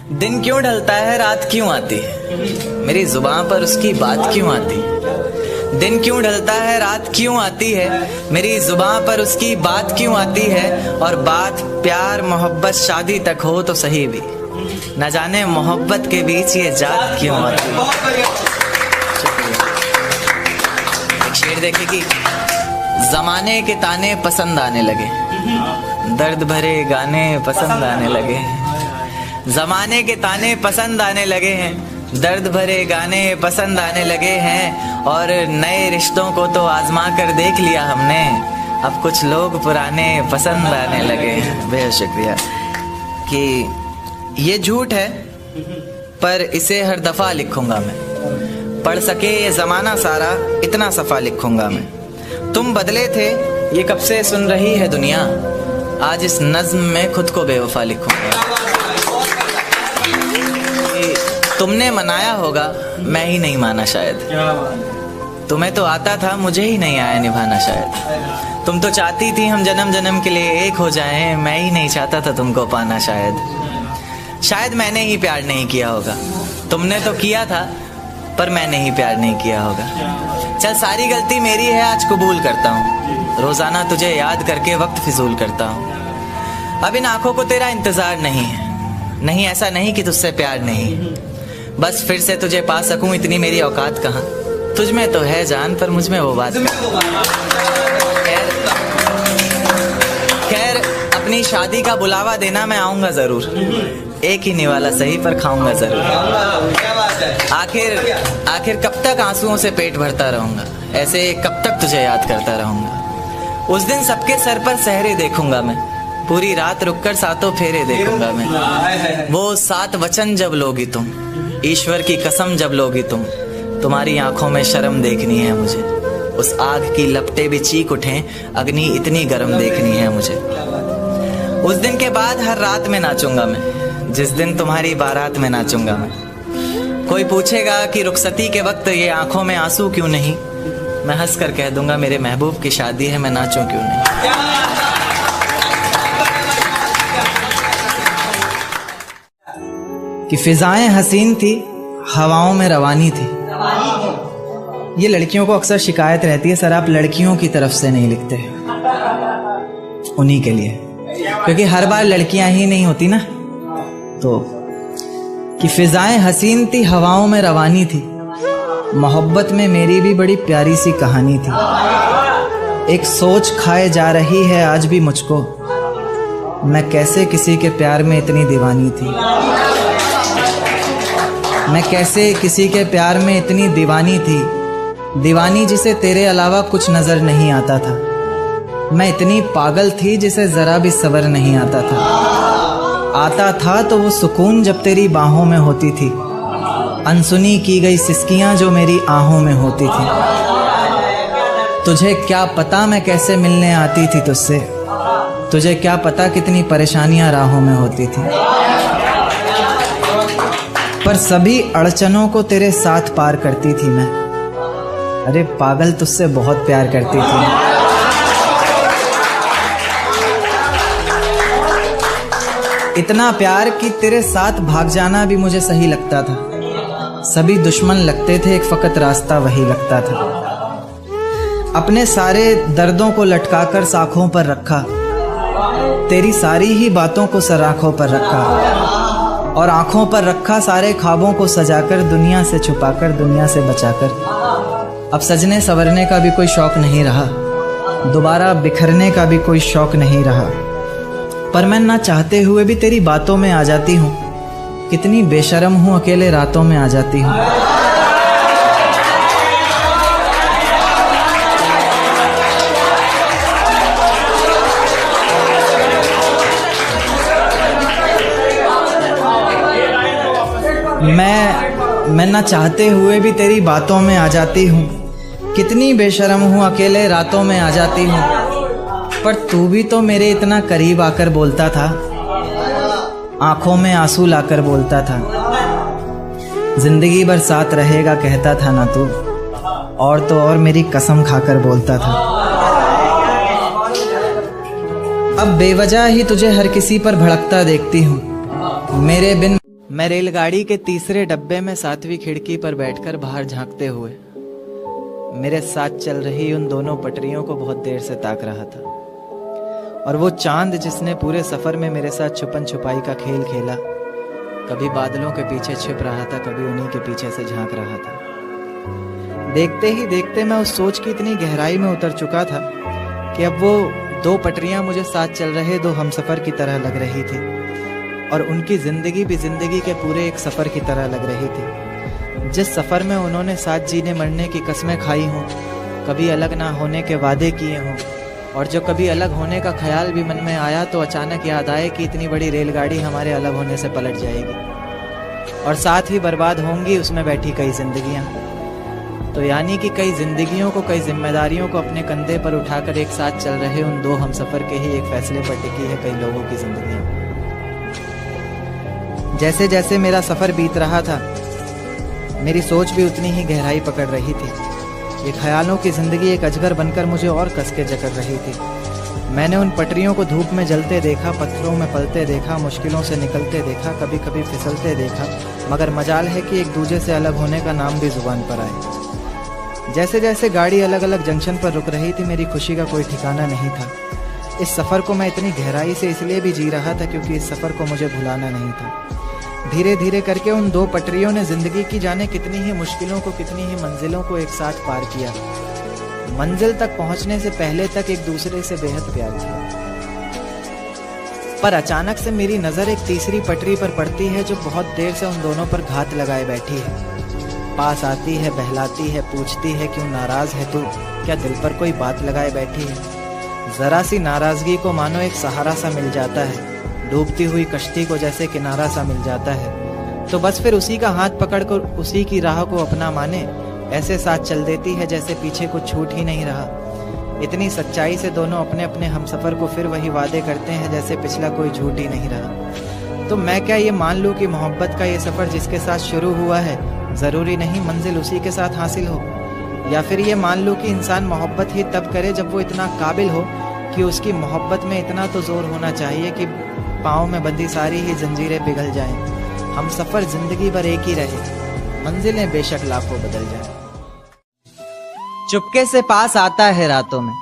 दिन क्यों ढलता है रात क्यों आती है, मेरी जुबान पर उसकी बात क्यों आती है। दिन क्यों ढलता है रात क्यों आती है, मेरी जुबान पर उसकी बात क्यों आती है। और बात प्यार मोहब्बत शादी तक हो तो सही भी, न जाने मोहब्बत के बीच ये जात क्यों आती है। एक शेर देखे कि जमाने के ताने पसंद आने लगे, दर्द भरे गाने पसंद आने लगे। जमाने के ताने पसंद आने लगे हैं, दर्द भरे गाने पसंद आने लगे हैं। और नए रिश्तों को तो आजमा कर देख लिया हमने, अब कुछ लोग पुराने पसंद आने लगे हैं। बेहद शुक्रिया। कि ये झूठ है पर इसे हर दफा लिखूंगा मैं, पढ़ सके ये जमाना सारा इतना सफा लिखूंगा मैं। तुम बदले थे ये कब से सुन रही है दुनिया, आज इस नज्म में खुद को बेवफा लिखूंगा। तुमने मनाया होगा मैं ही नहीं माना शायद, तुम्हें तो आता था मुझे ही नहीं आया निभाना शायद। तुम तो चाहती थी हम जन्म जन्म के लिए एक हो जाएं, मैं ही नहीं चाहता था तुमको पाना शायद मैंने ही प्यार नहीं किया होगा। तुमने तो किया था पर मैंने ही प्यार नहीं किया होगा। चल सारी गलती मेरी है आज कबूल करता हूँ, रोजाना तुझे याद करके वक्त फिजूल करता हूँ। अब इन आंखों को तेरा इंतजार नहीं है, नहीं ऐसा नहीं कि तुझसे प्यार नहीं, बस फिर से तुझे पा सकूं इतनी मेरी औकात कहाँ। तुझ में तो है जान पर मुझ में वो बात। खैर अपनी शादी का बुलावा देना मैं आऊंगा जरूर, एक ही निवाला सही पर खाऊंगा जरूर। आखिर कब तक आंसुओं से पेट भरता रहूंगा, ऐसे कब तक तुझे याद करता रहूंगा। उस दिन सबके सर पर सहरे देखूंगा मैं, पूरी रात रुककर सातों फेरे देखूंगा मैं। वो 7 वचन जब लोगी तुम, ईश्वर की कसम जब लोगी तुम, तुम्हारी आंखों में शर्म देखनी है मुझे। उस आग की लपटें भी चीख उठें, अग्नि इतनी गर्म देखनी है मुझे। उस दिन के बाद हर रात में नाचूंगा मैं, जिस दिन तुम्हारी बारात में नाचूंगा मैं। कोई पूछेगा कि रुखसती के वक्त ये आंखों में आंसू क्यों नहीं, मैं हंस कर कह दूंगा मेरे महबूब की शादी है, मैं नाचूं क्यों नहीं। कि फिजाएं हसीन थी हवाओं में रवानी थी। ये लड़कियों को अक्सर शिकायत रहती है, सर आप लड़कियों की तरफ से नहीं लिखते, उन्हीं के लिए, क्योंकि हर बार लड़कियां ही नहीं होती ना। तो कि फिजाएं हसीन थी हवाओं में रवानी थी, मोहब्बत में मेरी भी बड़ी प्यारी सी कहानी थी। एक सोच खाए जा रही है आज भी मुझको, मैं कैसे किसी के प्यार में इतनी दीवानी थी। मैं कैसे किसी के प्यार में इतनी दीवानी थी, दीवानी जिसे तेरे अलावा कुछ नजर नहीं आता था। मैं इतनी पागल थी जिसे जरा भी सब्र नहीं आता था तो वो सुकून जब तेरी बाहों में होती थी, अनसुनी की गई सिसकियां जो मेरी आहों में होती थी। तुझे क्या पता मैं कैसे मिलने आती थी तुझसे, तुझे क्या पता कितनी परेशानियां राहों में होती थी। पर सभी अड़चनों को तेरे साथ पार करती थी मैं, अरे पागल तुझसे बहुत प्यार करती थी। इतना प्यार कि तेरे साथ भाग जाना भी मुझे सही लगता था। सभी दुश्मन लगते थे, एक फकत रास्ता वही लगता था। अपने सारे दर्दों को लटकाकर साखों पर रखा, तेरी सारी ही बातों को सराखों पर रखा, और आंखों पर रखा सारे ख्वाबों को सजाकर, दुनिया से छुपाकर दुनिया से बचाकर। अब सजने संवरने का भी कोई शौक नहीं रहा, दोबारा बिखरने का भी कोई शौक नहीं रहा। पर मैं ना चाहते हुए भी तेरी बातों में आ जाती हूँ, कितनी बेशर्म हूँ अकेले रातों में आ जाती हूँ। मैं ना चाहते हुए भी तेरी बातों में आ जाती हूँ, कितनी बेशर्म हूँ अकेले रातों में आ जाती हूँ। पर तू भी तो मेरे इतना करीब आकर बोलता था, आंखों में आंसू लाकर बोलता था, जिंदगी भर साथ रहेगा कहता था ना तू, और तो और मेरी कसम खाकर बोलता था। अब बेवजह ही तुझे हर किसी पर भड़कता देखती हूँ, मेरे बिन मैं रेलगाड़ी के तीसरे डब्बे में 7वीं खिड़की पर बैठकर बाहर झांकते हुए मेरे साथ चल रही उन दोनों पटरियों को बहुत देर से ताक रहा था। और वो चांद जिसने पूरे सफर में मेरे साथ छुपन छुपाई का खेल खेला, कभी बादलों के पीछे छिप रहा था, कभी उन्हीं के पीछे से झांक रहा था। देखते ही देखते मैं उस सोच की इतनी गहराई में उतर चुका था कि अब वो दो पटरियां मुझे साथ चल रहे दो हमसफर की तरह लग रही थी, और उनकी जिंदगी भी जिंदगी के पूरे एक सफर की तरह लग रही थी। जिस सफर में उन्होंने साथ जीने मरने की कस्में खाई हों, कभी अलग ना होने के वादे किए हों, और जो कभी अलग होने का ख्याल भी मन में आया तो अचानक याद आए कि इतनी बड़ी रेलगाड़ी हमारे अलग होने से पलट जाएगी और साथ ही बर्बाद होंगी उसमें बैठी कई जिंदगियां। तो यानी कि कई जिंदगियों को, कई जिम्मेदारियों को अपने कंधे पर उठाकर एक साथ चल रहे उन दो हमसफर के ही एक फैसले पर टिकी है कई लोगों की जिंदगियां। जैसे जैसे मेरा सफर बीत रहा था, मेरी सोच भी उतनी ही गहराई पकड़ रही थी। ये ख्यालों की जिंदगी एक अजगर बनकर मुझे और कस के जकड़ रही थी। मैंने उन पटरियों को धूप में जलते देखा, पत्थरों में पलते देखा, मुश्किलों से निकलते देखा, कभी कभी फिसलते देखा, मगर मजाल है कि एक दूजे से अलग होने का नाम भी जुबान पर आए। जैसे जैसे गाड़ी अलग अलग जंक्शन पर रुक रही थी, मेरी खुशी का कोई ठिकाना नहीं था। इस सफ़र को मैं इतनी गहराई से इसलिए भी जी रहा था क्योंकि इस सफ़र को मुझे भुलाना नहीं था। धीरे धीरे करके उन दो पटरियों ने जिंदगी की जाने कितनी ही मुश्किलों को, कितनी ही मंजिलों को एक साथ पार किया। मंजिल तक पहुंचने से पहले तक एक दूसरे से बेहद प्यार किया। पर अचानक से मेरी नज़र एक तीसरी पटरी पर पड़ती है जो बहुत देर से उन दोनों पर घात लगाए बैठी है। पास आती है, बहलाती है, पूछती है क्यों नाराज है तू, क्या दिल पर कोई बात लगाए बैठी है। जरा सी नाराजगी को मानो एक सहारा सा मिल जाता है, डूबती हुई कश्ती को जैसे किनारा सा मिल जाता है। तो बस फिर उसी का हाथ पकड़कर उसी की राह को अपना माने, ऐसे साथ चल देती है जैसे पीछे कुछ छूट ही नहीं रहा। इतनी सच्चाई से दोनों अपने अपने हमसफर को फिर वही वादे करते हैं जैसे पिछला कोई झूठ ही नहीं रहा। तो मैं क्या ये मान लूँ कि मोहब्बत का ये सफ़र जिसके साथ शुरू हुआ है ज़रूरी नहीं मंजिल उसी के साथ हासिल हो, या फिर ये मान लूँ कि इंसान मोहब्बत ही तब करे जब वो इतना काबिल हो कि उसकी मोहब्बत में इतना तो जोर होना चाहिए कि पाँव में बंधी सारी ही जंजीरें पिघल जाएं। हम सफ़र जिंदगी भर एक ही रहे, मंजिलें बेशक लाखों बदल जाएं। चुपके से पास आता है रातों में,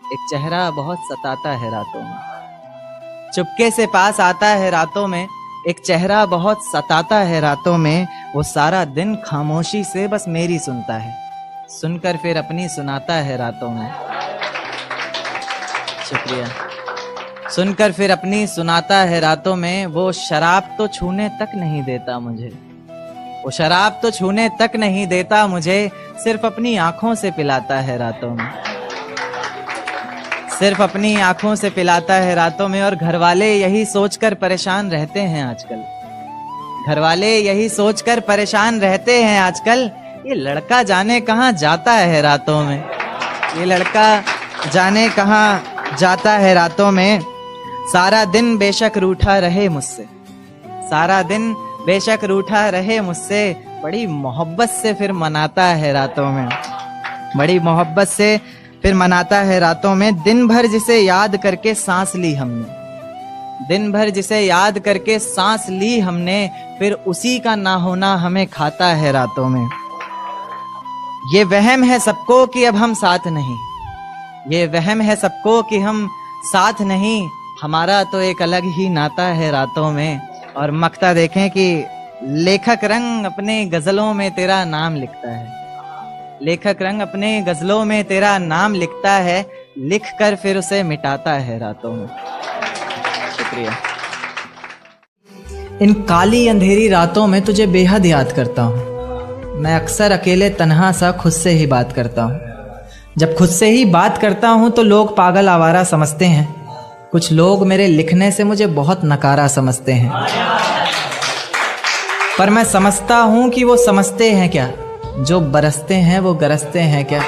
एक चेहरा बहुत सताता है रातों में। चुपके से पास आता है रातों में, एक चेहरा बहुत सताता है रातों में। वो सारा दिन खामोशी से बस मेरी सुनता है, सुनकर फिर अपनी सुनाता है रातों में। शुक्रिया। सुनकर फिर अपनी सुनाता है रातों में। वो शराब तो छूने तक नहीं देता मुझे, वो शराब तो छूने तक नहीं देता मुझे, सिर्फ अपनी आंखों से पिलाता है रातों में, सिर्फ अपनी आंखों से पिलाता है रातों में। और घर वाले यही सोचकर परेशान रहते हैं आजकल, घर वाले यही सोचकर परेशान रहते हैं आजकल, ये लड़का जाने कहाँ जाता है रातों में, ये लड़का जाने कहाँ जाता है रातों में। सारा दिन बेशक रूठा रहे मुझसे, सारा दिन बेशक रूठा रहे मुझसे, बड़ी मोहब्बत से फिर मनाता है रातों में, बड़ी मोहब्बत से फिर मनाता है रातों में। दिन भर जिसे याद करके सांस ली हमने, दिन भर जिसे याद करके सांस ली हमने, फिर उसी का ना होना हमें खाता है रातों में। ये वहम है सबको कि अब हम साथ नहीं, ये वहम है सबको कि हम साथ नहीं, हमारा तो एक अलग ही नाता है रातों में। और मक्ता देखें कि लेखक रंग अपने गजलों में तेरा नाम लिखता है, लेखक रंग अपने गजलों में तेरा नाम लिखता है, लिख कर फिर उसे मिटाता है रातों में। शुक्रिया। इन काली अंधेरी रातों में तुझे बेहद याद करता हूँ। मैं अक्सर अकेले तन्हा सा खुद से ही बात करता हूँ। जब खुद से ही बात करता हूँ तो लोग पागल आवारा समझते हैं, कुछ लोग मेरे लिखने से मुझे बहुत नकारा समझते हैं, पर मैं समझता हूँ कि वो समझते हैं क्या, जो बरसते हैं वो गरजते हैं क्या।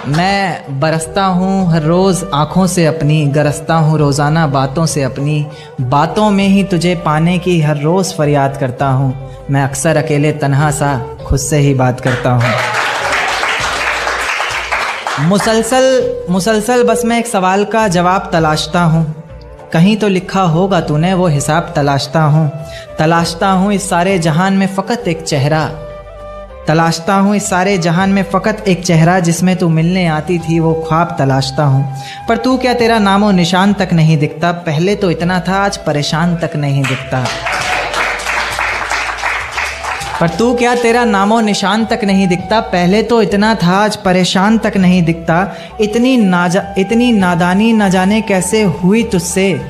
मैं बरसता हूँ हर रोज़ आँखों से अपनी, गरजता हूँ रोज़ाना बातों से अपनी, बातों में ही तुझे पाने की हर रोज़ फरियाद करता हूँ। मैं अक्सर अकेले तन्हा सा खुद से ही बात करता हूँ। मुसलसल बस मैं एक सवाल का जवाब तलाशता हूँ, कहीं तो लिखा होगा तूने वो हिसाब तलाशता हूँ इस सारे जहान में फ़कत एक चेहरा, तलाशता हूँ इस सारे जहान में फ़कत एक चेहरा, जिसमें तू मिलने आती थी वो ख्वाब तलाशता हूँ। पर तू क्या तेरा नामो निशान तक नहीं दिखता, पहले तो इतना था आज परेशान तक नहीं दिखता। पर तू क्या तेरा नामो निशान तक नहीं दिखता, पहले तो इतना था आज परेशान तक नहीं दिखता। इतनी नादानी न जाने कैसे हुई तुझसे,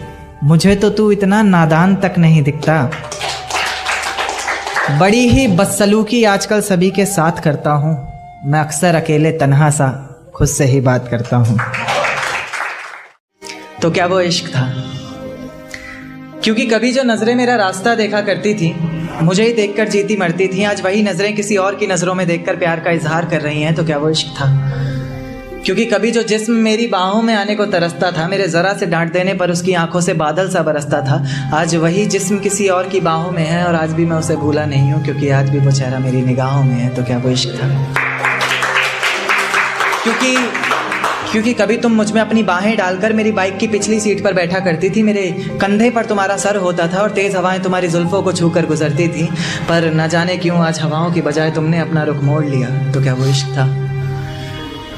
मुझे तो तू इतना नादान तक नहीं दिखता। बड़ी ही बदसलूकी आजकल सभी के साथ करता हूँ, मैं अक्सर अकेले तन्हा सा खुद से ही बात करता हूँ। तो क्या वो इश्क था? क्योंकि कभी जो नज़रें मेरा रास्ता देखा करती थी, मुझे ही देखकर जीती मरती थी, आज वही नज़रें किसी और की नज़रों में देखकर प्यार का इजहार कर रही हैं। तो क्या वो इश्क था? क्योंकि कभी जो जिस्म मेरी बाहों में आने को तरसता था, मेरे ज़रा से डांट देने पर उसकी आंखों से बादल सा बरसता था, आज वही जिस्म किसी और की बाहों में है और आज भी मैं उसे भूला नहीं हूँ, क्योंकि आज भी वो चेहरा मेरी निगाहों में है। तो क्या वो इश्क था? क्योंकि कभी तुम मुझ में अपनी बाहें डालकर मेरी बाइक की पिछली सीट पर बैठा करती थी, मेरे कंधे पर तुम्हारा सर होता था और तेज़ हवाएं तुम्हारी जुल्फ़ों को छूकर गुजरती थी, पर न जाने क्यों आज हवाओं की बजाय तुमने अपना रुख मोड़ लिया। तो क्या वो इश्क था?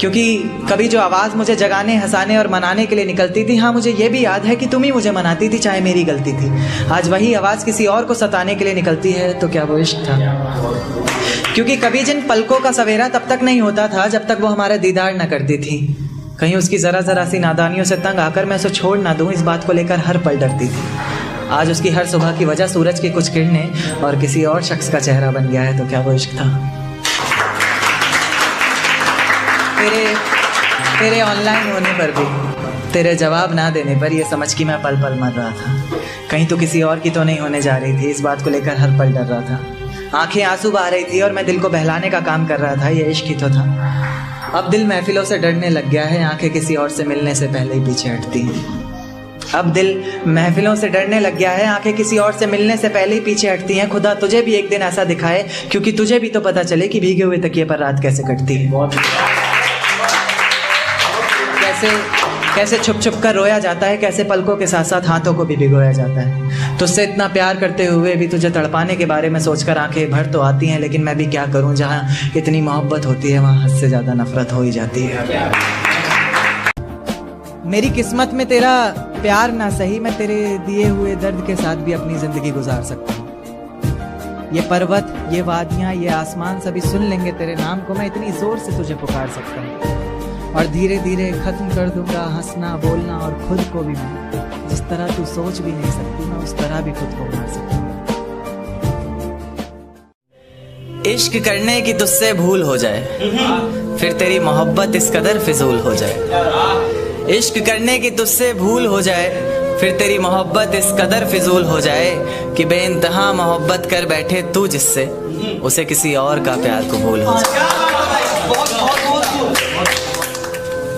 क्योंकि कभी जो आवाज़ मुझे जगाने, हंसाने और मनाने के लिए निकलती थी, हाँ मुझे ये भी याद है कि तुम ही मुझे मनाती थी चाहे मेरी गलती थी, आज वही आवाज़ किसी और को सताने के लिए निकलती है। तो क्या वो इश्क था? क्योंकि कभी जिन पलकों का सवेरा तब तक नहीं होता था जब तक वो हमारा दीदार न करती थी, कहीं उसकी ज़रा सी नादानियों से तंग आकर मैं उसे छोड़ ना दूँ, इस बात को लेकर हर पल डरती थी। आज उसकी हर सुबह की वजह सूरज की कुछ किरणें और किसी और शख्स का चेहरा बन गया है। तो क्या वो इश्क था? तेरे ऑनलाइन होने पर भी, तेरे जवाब ना देने पर ये समझ कि मैं पल पल मर रहा था, कहीं तो किसी और की तो नहीं होने जा रही थी, इस बात को लेकर हर पल डर रहा था। आंखें आंसू बहा रही थी और मैं दिल को बहलाने का काम कर रहा था, ये इश्क ही तो था। अब दिल महफिलों से डरने लग गया है, आंखें किसी और से मिलने से पहले ही पीछे हटती हैं। अब दिल महफिलों से डरने लग गया है, आंखें किसी और से मिलने से पहले ही पीछे हटती हैं। खुदा तुझे भी एक दिन ऐसा दिखाए, क्योंकि तुझे भी तो पता चले कि भीगे हुए तकिए पर रात कैसे कटती है। कैसे छुप छुप कर रोया जाता है, कैसे पलकों के साथ साथ हाथों को भी भिगोया जाता है। तुझसे इतना प्यार करते हुए भी तुझे तड़पाने के बारे में सोचकर आंखें भर तो आती हैं, लेकिन मैं भी क्या करूं, जहां इतनी मोहब्बत होती है वहां हद से ज़्यादा नफरत हो ही जाती है। मेरी किस्मत में तेरा प्यार ना सही, मैं तेरे दिए हुए दर्द के साथ भी अपनी ज़िंदगी गुजार सकता हूँ। ये पर्वत, ये वादियाँ, ये आसमान सभी सुन लेंगे तेरे नाम को, मैं इतनी ज़ोर से तुझे पुकार सकता हूँ। और धीरे धीरे ख़त्म कर दूंगा हंसना बोलना, और खुद को भी मैं जिस तरह तू सोच भी नहीं सकती, मैं उस तरह भी खुद को मार सकता हूँ। इश्क करने की तुझसे भूल हो जाए, फिर तेरी मोहब्बत इस कदर फिजूल हो जाए। इश्क करने की तुझसे भूल हो जाए, फिर तेरी मोहब्बत इस कदर फिजूल हो जाए कि बेइंतहा मोहब्बत कर बैठे तू जिससे, उसे किसी और का प्यार कबूल हो जाए।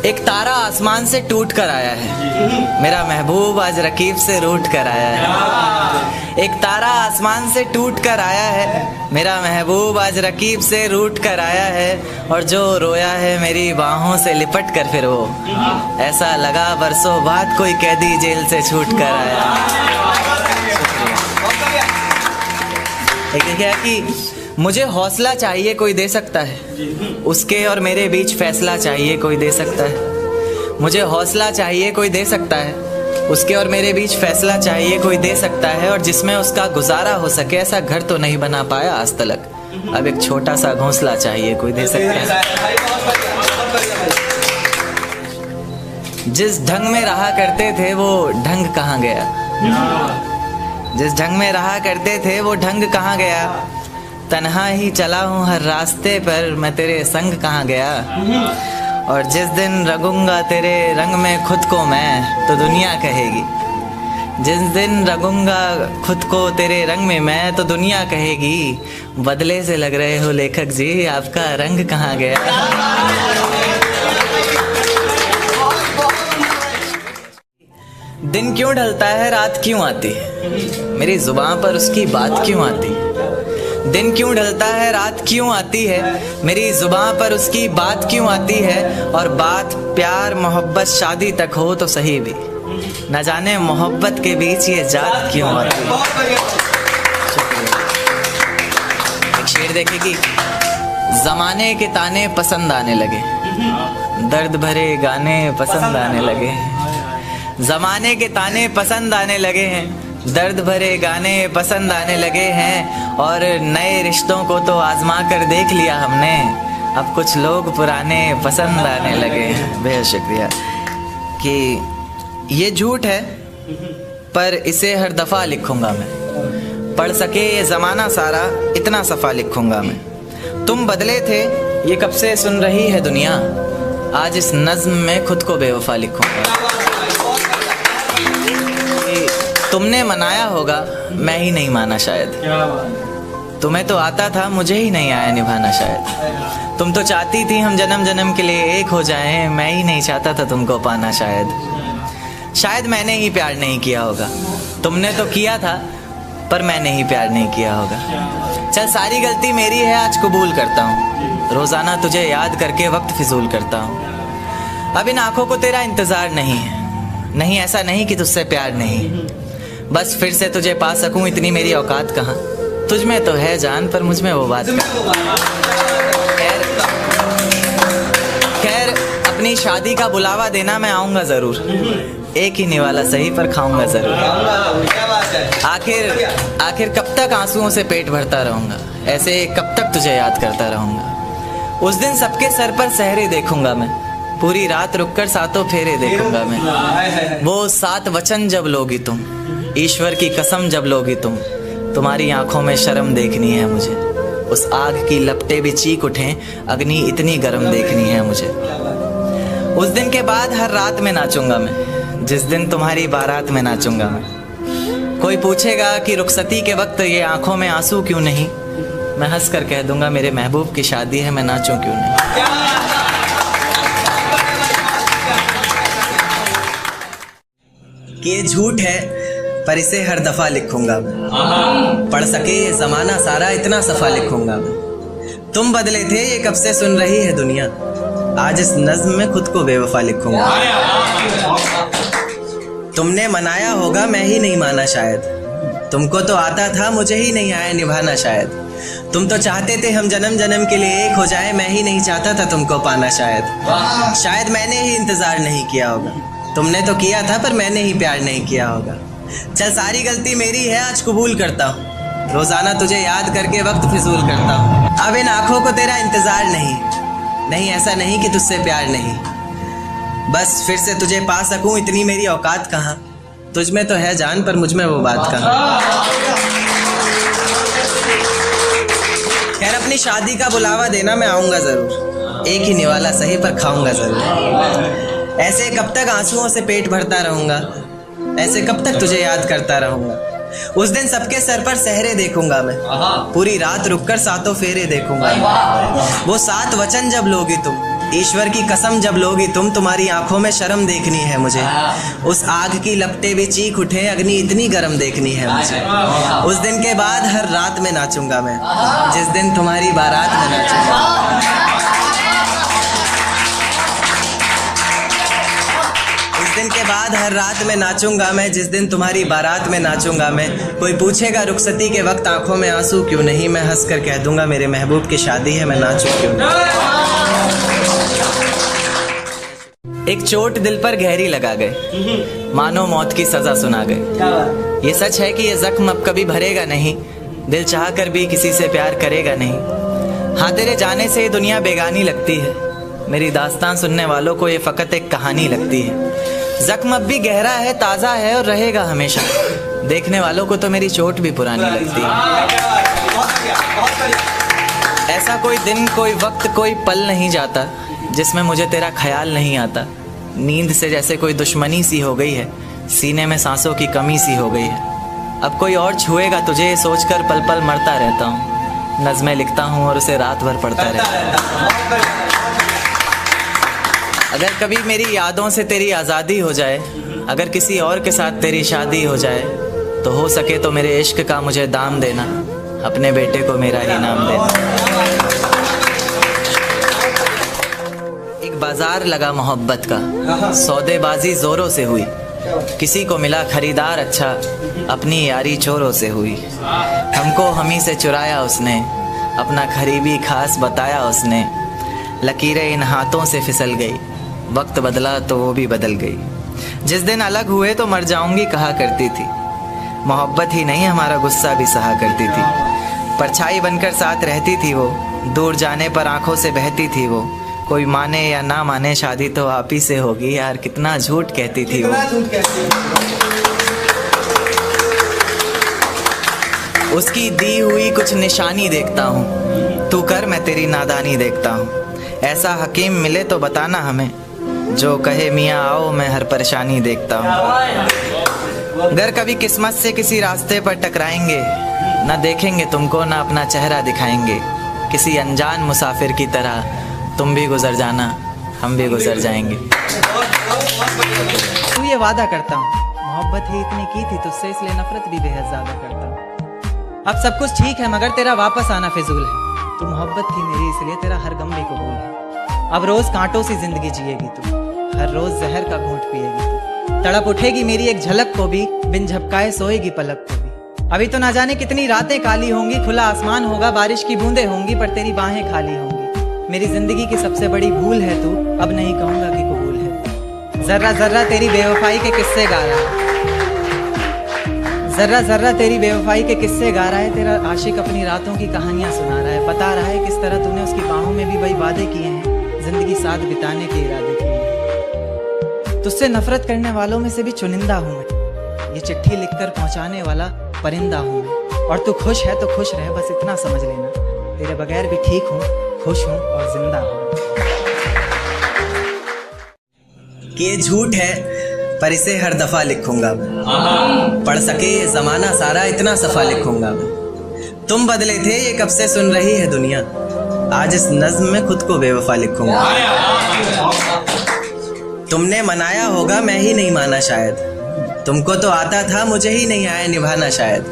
एक तारा आसमान से टूट कर आया है, मेरा महबूब आज रकीब से रूठ कर आया है। एक तारा आसमान से टूट कर आया है, मेरा महबूब आज रकीब से रूठ कर आया है। और जो रोया है मेरी बाहों से लिपट कर, फिर वो ऐसा लगा बरसों बाद कोई कैदी जेल से छूट कर आया। एक क्या कि मुझे हौसला चाहिए कोई दे सकता है, उसके और मेरे बीच फैसला चाहिए कोई दे सकता है। मुझे हौसला चाहिए कोई दे सकता है, उसके और मेरे बीच फैसला चाहिए कोई दे सकता है। और जिसमें उसका गुजारा हो सके, ऐसा घर तो नहीं बना पाया आज तलक, अब एक छोटा सा घोंसला चाहिए कोई दे सकता है। जिस ढंग में रहा करते थे वो ढंग कहाँ गया, जिस ढंग में रहा करते थे वो ढंग कहाँ गया। तन्हा ही चला हूँ हर रास्ते पर, मैं तेरे संग कहाँ गया। और जिस दिन रंगूंगा तेरे रंग में खुद को मैं, तो दुनिया कहेगी। जिस दिन रंगूंगा खुद को तेरे रंग में मैं, तो दुनिया कहेगी बदले से लग रहे हो लेखक जी, आपका रंग कहाँ गया। दिन क्यों ढलता है रात क्यों आती है, मेरी जुबान पर उसकी बात क्यों आती है। दिन क्यों ढलता है रात क्यों आती है, मेरी जुबान पर उसकी बात क्यों आती है। और बात प्यार मोहब्बत शादी तक हो तो सही भी, न जाने मोहब्बत के बीच ये जात क्यों आती है। एक शेर देखे कि जमाने के ताने पसंद आने लगे, दर्द भरे गाने पसंद आने लगे। जमाने के ताने पसंद आने लगे हैं, दर्द भरे गाने पसंद आने लगे हैं। और नए रिश्तों को तो आजमा कर देख लिया हमने, अब कुछ लोग पुराने पसंद आने लगे हैं। बेहद शुक्रिया। कि ये झूठ है पर इसे हर दफ़ा लिखूंगा मैं, पढ़ सके ये ज़माना सारा इतना सफ़ा लिखूंगा मैं। तुम बदले थे ये कब से सुन रही है दुनिया, आज इस नज़्म में खुद को बेवफा लिखूंगा। तुमने मनाया होगा मैं ही नहीं माना शायद, तुम्हें तो आता था मुझे ही नहीं आया निभाना शायद। तुम तो चाहती थी हम जन्म जन्म के लिए एक हो जाएं, मैं ही नहीं चाहता था तुमको पाना शायद मैंने ही प्यार नहीं किया होगा। तुमने तो किया था पर मैंने ही प्यार नहीं किया होगा। चल सारी गलती मेरी है आज कबूल करता हूँ, रोज़ाना तुझे याद करके वक्त फिजूल करता हूँ। अब इन आँखों को तेरा इंतज़ार नहीं है, नहीं ऐसा नहीं कि तुझसे प्यार नहीं, बस फिर से तुझे पा सकूं इतनी मेरी औकात कहाँ। तुझ में तो है जान पर मुझ में वो बात खैर अपनी शादी का बुलावा देना मैं आऊँगा ज़रूर, एक ही निवाला सही पर खाऊंगा ज़रूर। आखिर कब तक आंसुओं से पेट भरता रहूँगा, ऐसे कब तक तुझे याद करता रहूँगा। उस दिन सबके सर पर सहरे देखूंगा मैं, पूरी रात रुककर सातों फेरे देखूंगा मैं। वो 7 वचन जब लोगी तुम, ईश्वर की कसम जब लोगी तुम, तुम्हारी आंखों में शर्म देखनी है मुझे। उस आग की लपटें भी चीख उठें, अग्नि इतनी गर्म देखनी है मुझे। उस दिन के बाद हर रात में नाचूंगा मैं, जिस दिन तुम्हारी बारात में नाचूंगा मैं। कोई पूछेगा कि रुखसती के वक्त ये आंखों में आंसू क्यों नहीं, मैं हंस कर कह दूंगा मेरे महबूब की शादी है, मैं नाचूं क्यों नहीं। कि ये झूठ है पर इसे हर दफ़ा लिखूंगा मैं, पढ़ सके ये ज़माना सारा इतना सफ़ा लिखूंगा मैं। तुम बदले थे ये कब से सुन रही है दुनिया, आज इस नज़्म में खुद को बेवफा लिखूंगा। तुमने मनाया होगा मैं ही नहीं माना शायद, तुमको तो आता था मुझे ही नहीं आया निभाना शायद। तुम तो चाहते थे हम जन्म जन्म के लिए एक हो जाए, मैं ही नहीं चाहता था तुमको पाना शायद मैंने ही इंतज़ार नहीं किया होगा। तुमने तो किया था पर मैंने ही प्यार नहीं किया होगा। चल सारी गलती मेरी है आज कबूल करता हूँ, रोज़ाना तुझे याद करके वक्त फिजूल करता हूँ। अब इन आँखों को तेरा इंतज़ार नहीं ऐसा नहीं कि तुझसे प्यार नहीं, बस फिर से तुझे पा सकूं इतनी मेरी औकात कहाँ। तुझ में तो है जान पर मुझ में वो बात कहाँ। खैर अपनी शादी का बुलावा देना मैं आऊँगा ज़रूर, एक ही निवाला सही पर खाऊँगा ज़रूर। ऐसे कब तक आंसुओं से पेट भरता रहूँगा, ऐसे कब तक तुझे याद करता रहूँगा। उस दिन सबके सर पर सहरे देखूंगा मैं, पूरी रात रुककर सातों फेरे देखूंगा। वो 7 वचन जब लोगी तुम, ईश्वर की कसम जब लोगी तुम, तुम्हारी आंखों में शर्म देखनी है मुझे। उस आग की लपटें भी चीख उठे, अग्नि इतनी गर्म देखनी है मुझे। उस दिन के बाद हर रात में नाचूंगा मैं, जिस दिन तुम्हारी बारात में नाचूंगा। दिन के बाद हर रात में नाचूंगा मैं, जिस दिन तुम्हारी बारात में नाचूंगा मैं। कोई पूछेगा रुखसती के वक्त आंखों में आंसू क्यों नहीं, मैं हंस कर कह दूंगा मेरे महबूब की शादी है, मैं नाचूं क्यों नहीं। एक चोट दिल पर गहरी लगा गए, मानो मौत की सजा सुना गए। ये सच है कि ये जख्म अब कभी भरेगा नहीं, दिल चाह कर भी किसी से प्यार करेगा नहीं। हाँ तेरे जाने से ये दुनिया बेगानी लगती है, मेरी दास्तान सुनने वालों को ये फ़कत एक कहानी लगती है। जख्म अब भी गहरा है, ताज़ा है और रहेगा हमेशा, देखने वालों को तो मेरी चोट भी पुरानी लगती है। ऐसा कोई दिन, कोई वक्त, कोई पल नहीं जाता जिसमें मुझे तेरा ख्याल नहीं आता। नींद से जैसे कोई दुश्मनी सी हो गई है, सीने में सांसों की कमी सी हो गई है। अब कोई और छुएगा तुझे सोचकर पल पल मरता रहता हूँ, नज़्में लिखता हूँ और उसे रात भर पढ़ता रहता हूँ। अगर कभी मेरी यादों से तेरी आज़ादी हो जाए, अगर किसी और के साथ तेरी शादी हो जाए, तो हो सके तो मेरे इश्क का मुझे दाम देना, अपने बेटे को मेरा ही नाम देना। एक बाजार लगा मोहब्बत का, सौदेबाजी जोरों से हुई, किसी को मिला खरीदार अच्छा, अपनी यारी चोरों से हुई। हमको हमी से चुराया उसने, अपना करीबी खास बताया उसने। लकीरें इन हाथों से फिसल गई, वक्त बदला तो वो भी बदल गई। जिस दिन अलग हुए तो मर जाऊंगी कहा करती थी। मोहब्बत ही नहीं हमारा गुस्सा भी सहा करती थी। परछाई बनकर साथ रहती थी वो, दूर जाने पर आंखों से बहती थी वो। कोई माने या ना माने शादी तो आप ही से होगी यार, कितना झूठ कहती थी वो। उसकी दी हुई कुछ निशानी देखता हूँ, तू कर मैं तेरी नादानी देखता हूँ। ऐसा हकीम मिले तो बताना हमें, जो कहे मियाँ आओ मैं हर परेशानी देखता हूँ। अगर कभी किस्मत से किसी रास्ते पर टकराएंगे, ना देखेंगे तुमको ना अपना चेहरा दिखाएंगे। किसी अनजान मुसाफिर की तरह तुम भी गुजर जाना, हम भी गुजर जाएंगे। तू ये वादा करता हूँ, मोहब्बत ही इतनी की थी तुझसे, इसलिए नफरत भी बेहद ज्यादा करता हूँ। अब सब कुछ ठीक है मगर तेरा वापस आना फिजूल है। तू मोहब्बत थी मेरी इसलिए तेरा हर गम भी कबूल है। अब रोज कांटों सी जिंदगी जिएगी तू, हर रोज जहर का घूंट पिएगी तू। तड़प उठेगी मेरी एक झलक को भी, बिन झपकाए सोएगी पलक को भी। अभी तो ना जाने कितनी रातें काली होंगी, खुला आसमान होगा बारिश की बूंदें होंगी, पर तेरी बाहें खाली होंगी। मेरी जिंदगी की सबसे बड़ी भूल है तू, अब नहीं कहूंगा कि कबूल है। जर्रा जर्रा तेरी बेवफाई के किस्से गा रहा है, जर्रा जर्रा तेरी बेवफाई के किस्से गा रहा है। तेरा आशिक अपनी रातों की कहानियां सुना रहा है, बता रहा है किस तरह तूने उसकी बाहों में भी वही वादे किए हैं, जिंदगी साथ बिताने के इरादे किए हैं। तुझसे नफरत करने वालों में से भी चुनिंदा हूं मैं, ये चिट्ठी लिखकर पहुंचाने वाला परिंदा हूं मैं। और तू खुश है तो खुश रहे, बस इतना समझ लेना, तेरे बगैर भी ठीक हूँ, खुश हूँ और जिंदा हूँ। कि ये झूठ है पर इसे हर दफा लिखूंगा मैं, पढ़ सके ये जमाना सारा इतना सफा लिखूंगा मैं। तुम बदले थे ये कब से सुन रही है दुनिया, आज इस नज्म में खुद को बेवफा लिखूंगा। तुमने मनाया होगा मैं ही नहीं माना शायद, तुमको तो आता था मुझे ही नहीं आया निभाना शायद।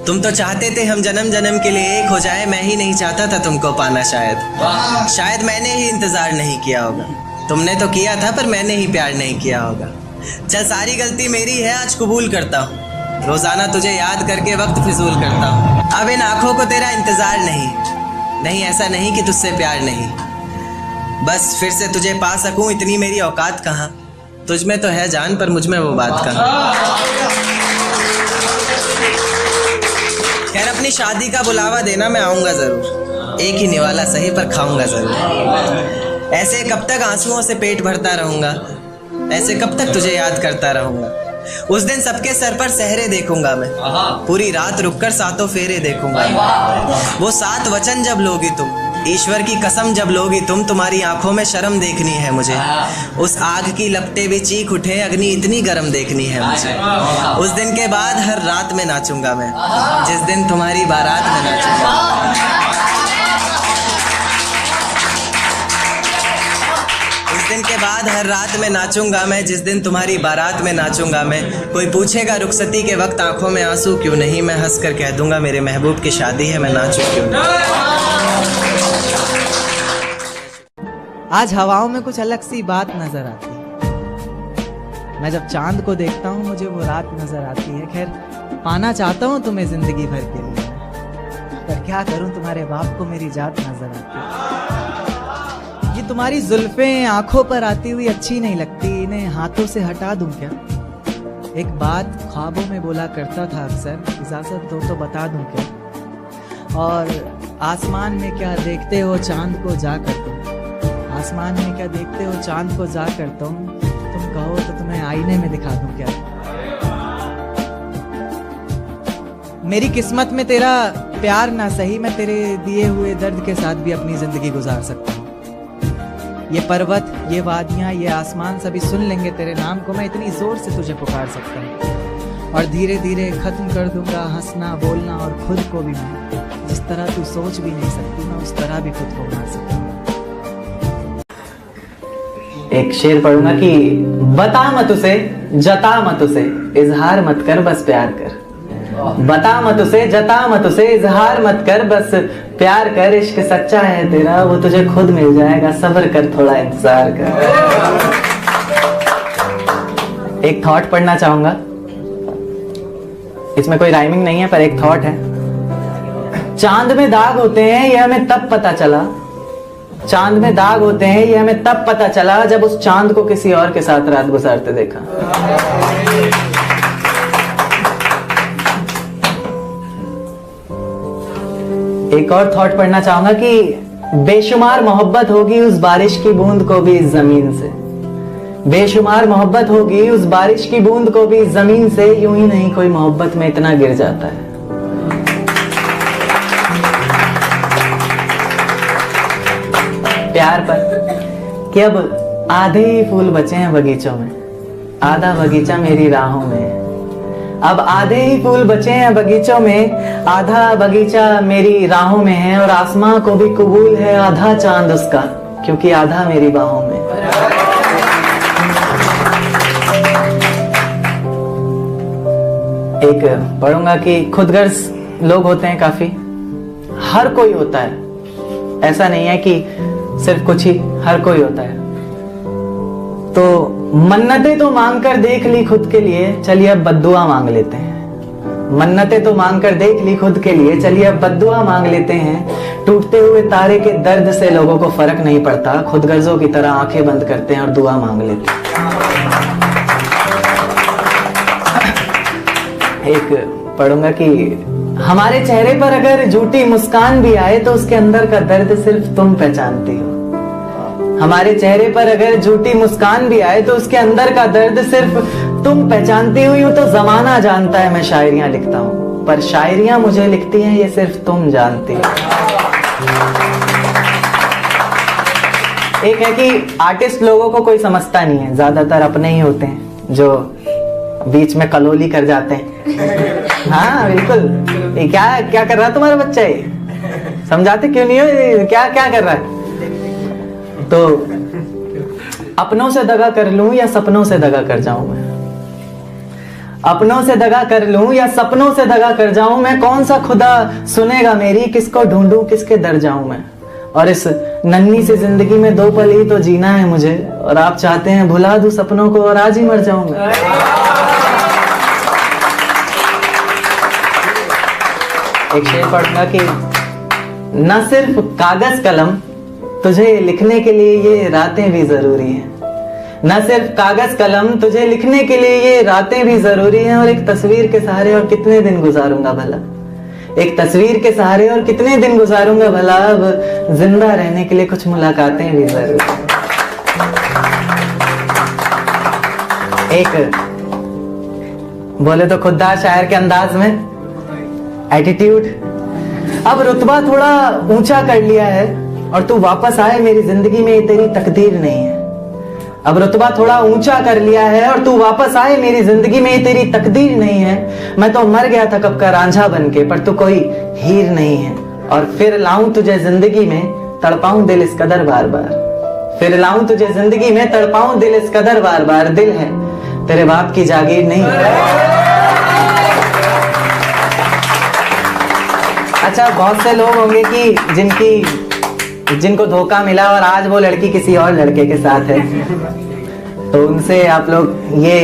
तुम तो चाहते थे हम जन्म जन्म के लिए एक हो जाए, मैं ही नहीं चाहता था तुमको पाना शायद। शायद मैंने ही इंतजार नहीं किया होगा, तुमने तो किया था पर मैंने ही प्यार नहीं किया होगा। चल सारी गलती मेरी है आज कबूल करता हूँ, रोजाना तुझे याद करके वक्त फिजूल करता हूँ। अब इन आंखों को तेरा इंतजार नहीं, ऐसा नहीं कि तुझसे प्यार नहीं, बस फिर से तुझे पा सकूं इतनी मेरी औकात कहाँ। तुझ में तो है जान पर मुझ में वो बात कहाँ। खैर अपनी शादी का बुलावा देना मैं आऊंगा जरूर, एक ही निवाला सही पर खाऊंगा जरूर। ऐसे कब तक आंसुओं से पेट भरता रहूंगा, ऐसे कब तक तुझे याद करता रहूंगा। उस दिन सबके सर पर सहरे देखूंगा मैं, पूरी रात रुककर सातों फेरे देखूंगा। वो 7 वचन जब लोगी तुम, ईश्वर की कसम जब लोगी तुम, तुम्हारी आंखों में शर्म देखनी है मुझे। उस आग की लपटें भी चीख उठे, अग्नि इतनी गर्म देखनी है मुझे। उस दिन के बाद हर रात में नाचूंगा मैं, जिस दिन तुम्हारी बारात में नाचूंगा। उस दिन के बाद हर रात में नाचूंगा मैं, जिस दिन तुम्हारी बारात में नाचूंगा मैं। कोई पूछेगा रुखसती के वक्त आंखों में आंसू क्यों नहीं, मैं हंस कर कह दूंगा मेरे महबूब की शादी है, मैं नाचूं क्यों नहीं। आज हवाओं में कुछ अलग सी बात नजर आती है, मैं जब चांद को देखता हूँ मुझे वो रात नजर आती है। खैर पाना चाहता हूँ तुम्हें जिंदगी भर के लिए, पर क्या करूँ तुम्हारे बाप को मेरी जात नजर आती है। ये तुम्हारी जुल्फें आंखों पर आती हुई अच्छी नहीं लगती, इन्हें हाथों से हटा दूं क्या। एक बात ख्वाबों में बोला करता था अक्सर, इजाजत दो तो बता दूं क्या। और आसमान में क्या देखते हो चांद को जा कर तुम, आसमान में क्या देखते हो चांद को जा कर तुम कहो तो तुम्हें आईने में दिखा दूं क्या। मेरी किस्मत में तेरा प्यार ना सही, मैं तेरे दिए हुए दर्द के साथ भी अपनी जिंदगी गुजार सकता हूँ। ये पर्वत, ये वादियाँ, ये आसमान सभी सुन लेंगे तेरे नाम को, मैं इतनी जोर से तुझे पुकार सकता हूँ। और धीरे धीरे खत्म कर दूंगा हंसना बोलना और खुद को भी मैं, जिस तरह तू सोच भी नहीं सकती मैं उस तरह भी खुद को मार सकता हूँ। एक शेर पढ़ूंगा कि बता मत उसे, जता मत उसे, इजहार मत कर बस प्यार कर। बता मत उसे, जता मत उसे, इजहार मत कर बस प्यार कर। इश्क सच्चा है तेरा वो तुझे खुद मिल जाएगा, सब्र कर थोड़ा इंतजार कर। एक थॉट पढ़ना चाहूंगा। इसमें कोई राइमिंग नहीं है पर एक थॉट है। चांद में दाग होते हैं ये हमें तब पता चला, चांद में दाग होते हैं ये हमें तब पता चला जब उस चांद को किसी और के साथ रात गुजारते देखा। एक और थॉट पढ़ना चाहूंगा कि बेशुमार मोहब्बत होगी उस बारिश की बूंद को भी इस जमीन से, बेशुमार मोहब्बत होगी उस बारिश की बूंद को भी इस जमीन से, यूं ही नहीं कोई मोहब्बत में इतना गिर जाता है। प्यार पर कि अब आधे ही फूल बचे हैं बगीचों में, आधा बगीचा मेरी राहों में है। अब आधे ही फूल बचे हैं बगीचों में, आधा बगीचा मेरी राहों में है। और आसमां को भी कबूल है आधा चांद उसका, क्योंकि आधा मेरी बाहों में। एक पढ़ूंगा कि खुदगर्ज लोग होते हैं काफी, हर कोई होता है, ऐसा नहीं है कि सिर्फ कुछ ही, हर कोई होता है। तो मन्नतें तो मांग कर देख ली खुद के लिए, चलिए अब बद्दुआ मांग लेते हैं। मन्नतें तो मांग कर देख ली खुद के लिए, चलिए अब बद्दुआ मांग लेते हैं। टूटते हुए तारे के दर्द से लोगों को फर्क नहीं पड़ता, खुदगर्जों की तरह आंखें बंद करते हैं और दुआ मांग लेते हैं। एक पढ़ूंगा कि हमारे चेहरे पर अगर झूठी मुस्कान भी आए तो उसके अंदर का दर्द सिर्फ तुम पहचानती हो। हमारे चेहरे पर अगर झूठी मुस्कान भी आए तो उसके अंदर का दर्द सिर्फ तुम पहचानती हो। यूं तो जमाना जानता है मैं शायरियां लिखता हूं, पर शायरियां मुझे लिखती हैं ये सिर्फ तुम जानती हो। एक है कि आर्टिस्ट लोगों को कोई समझता नहीं है, ज्यादातर अपने ही होते हैं जो बीच में कलोली कर जाते हैं। हाँ बिल्कुल, ये क्या क्या कर रहा है तुम्हारा बच्चा, ये समझाते क्यों नहीं हो, क्या क्या कर रहा है। तो अपनों से दगा कर लूं या सपनों से दगा कर जाऊं मैं, अपनों से दगा कर लूं या सपनों से दगा कर जाऊं मैं। कौन सा खुदा सुनेगा मेरी, किसको ढूंढूं किसके दर जाऊं मैं। और इस नन्ही सी जिंदगी में 2 पल ही तो जीना है मुझे, और आप चाहते हैं भुला दूं सपनों को और आज ही मर जाऊं मैं। एक शेर पढ़ूंगा कि न सिर्फ कागज कलम, तुझे लिखने के लिए ये रातें भी जरूरी हैं। न सिर्फ कागज कलम, तुझे लिखने के लिए ये रातें भी जरूरी हैं। और एक तस्वीर के सहारे और कितने दिन गुजारूंगा भला, एक तस्वीर के सहारे और कितने दिन गुजारूंगा भला। अब जिंदा रहने के लिए कुछ मुलाकातें भी जरूरी हैं। एक बोले तो खुददार शायर के अंदाज में एटीट्यूड, अब रुतबा थोड़ा ऊंचा कर लिया है और तू वापस आए मेरी जिंदगी में, ये तेरी तकदीर नहीं है। अब रुतबा थोड़ा ऊंचा कर लिया है और तू वापस आए मेरी जिंदगी में, ये तेरी तकदीर नहीं है। मैं तो मर गया था कब का रांझा बनके, पर तू कोई हीर नहीं है। और फिर लाऊं तुझे जिंदगी में, तड़पाऊं दिल इस कदर बार बार। फिर लाऊं तुझे जिंदगी में, तड़पाऊं दिल इस कदर बार बार। दिल है तेरे बाप की जागीर नहीं है। अच्छा, बहुत से लोग होंगे कि जिनको धोखा मिला और आज वो लड़की किसी और लड़के के साथ है, तो उनसे आप लोग ये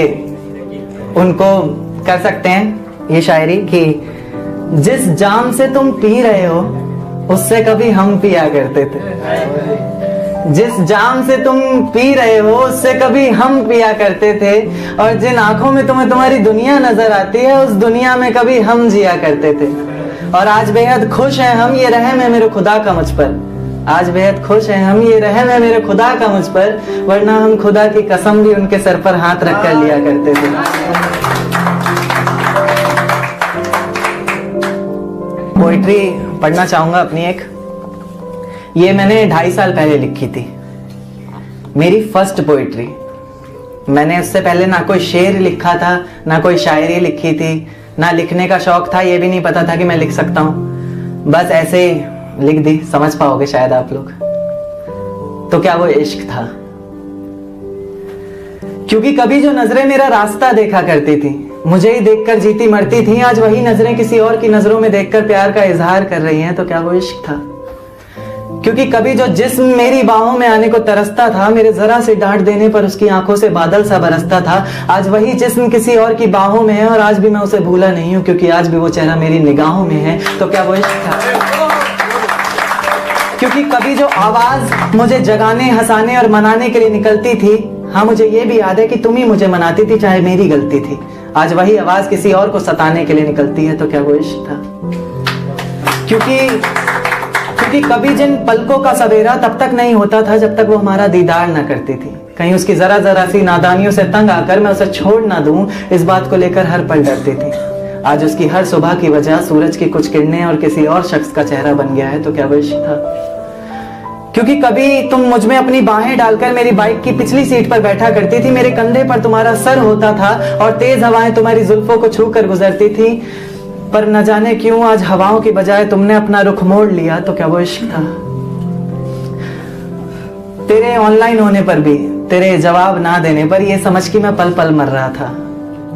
उनको कर सकते हैं ये शायरी कि जिस जाम से तुम पी रहे हो उससे कभी हम पिया करते थे। जिस जाम से तुम पी रहे हो उससे कभी हम पिया करते थे। और जिन आंखों में तुम्हें तुम्हारी दुनिया नजर आती है उस दुनिया में कभी हम जिया करते थे। और आज बेहद खुश हैं हम, ये रहम है मेरे खुदा का मुझ पर। आज बेहद खुश हैं हम, ये रहम है मेरे खुदा का मुझ पर, वरना हम खुदा की कसम भी उनके सर पर हाथ रख कर लिया करते थे। पोइट्री पढ़ना चाहूंगा अपनी एक, ये मैंने 2.5 साल पहले लिखी थी, मेरी फर्स्ट पोइट्री। मैंने उससे पहले ना कोई शेर लिखा था, ना कोई शायरी लिखी थी, ना लिखने का शौक था, ये भी नहीं पता था कि मैं लिख सकता हूं। बस ऐसे लिख दी, समझ पाओगे शायद आप लोग। तो क्या वो इश्क था? क्योंकि कभी जो नजरें मेरा रास्ता देखा करती थी, मुझे ही देखकर जीती मरती थी, आज वही नजरें किसी और की नजरों में देखकर प्यार का इजहार कर रही हैं। तो क्या वो इश्क था? क्योंकि कभी जो जिस्म मेरी बाहों में आने को तरसता था, मेरे जरा से डांट देने पर उसकी आंखों से बादल सा बरसता था, आज वही जिस्म किसी और की बाहों में है और आज भी मैं उसे भूला नहीं हूं, क्योंकि आज भी वो चेहरा मेरी निगाहों में है। तो क्या वो इश्क था? क्योंकि कभी जो आवाज मुझे जगाने, हंसाने और मनाने के लिए निकलती थी, हाँ मुझे ये भी याद है कि तुम ही मुझे मनाती थी चाहे मेरी गलती थी, आज वही आवाज किसी और को सताने के लिए निकलती है। तो क्या वो इश्क था? क्योंकि कभी जिन पलकों का सवेरा तब तक नहीं होता था जब तक वो हमारा दीदार ना करती थी, कहीं उसकी जरा जरा सी नादानियों से तंग आकर मैं उसे छोड़ ना दूं, इस बात को लेकर हर पल डरती थी। आज उसकी हर सुबह की वजह सूरज की कुछ किरणें और किसी और शख्स का चेहरा बन गया है। तो क्या वो इश्क था? क्योंकि कभी तुम मुझ में अपनी बाहें डालकर मेरी बाइक की पिछली सीट पर बैठा करती थी, मेरे कंधे पर तुम्हारा सर होता था और तेज हवाएं तुम्हारी जुल्फों को छू कर गुजरती थी, पर न जाने क्यों आज हवाओं की बजाय तुमने अपना रुख मोड़ लिया। तो क्या वो इश्क था? तेरे ऑनलाइन होने पर भी, तेरे जवाब ना देने पर ये समझ के मैं पल पल मर रहा था,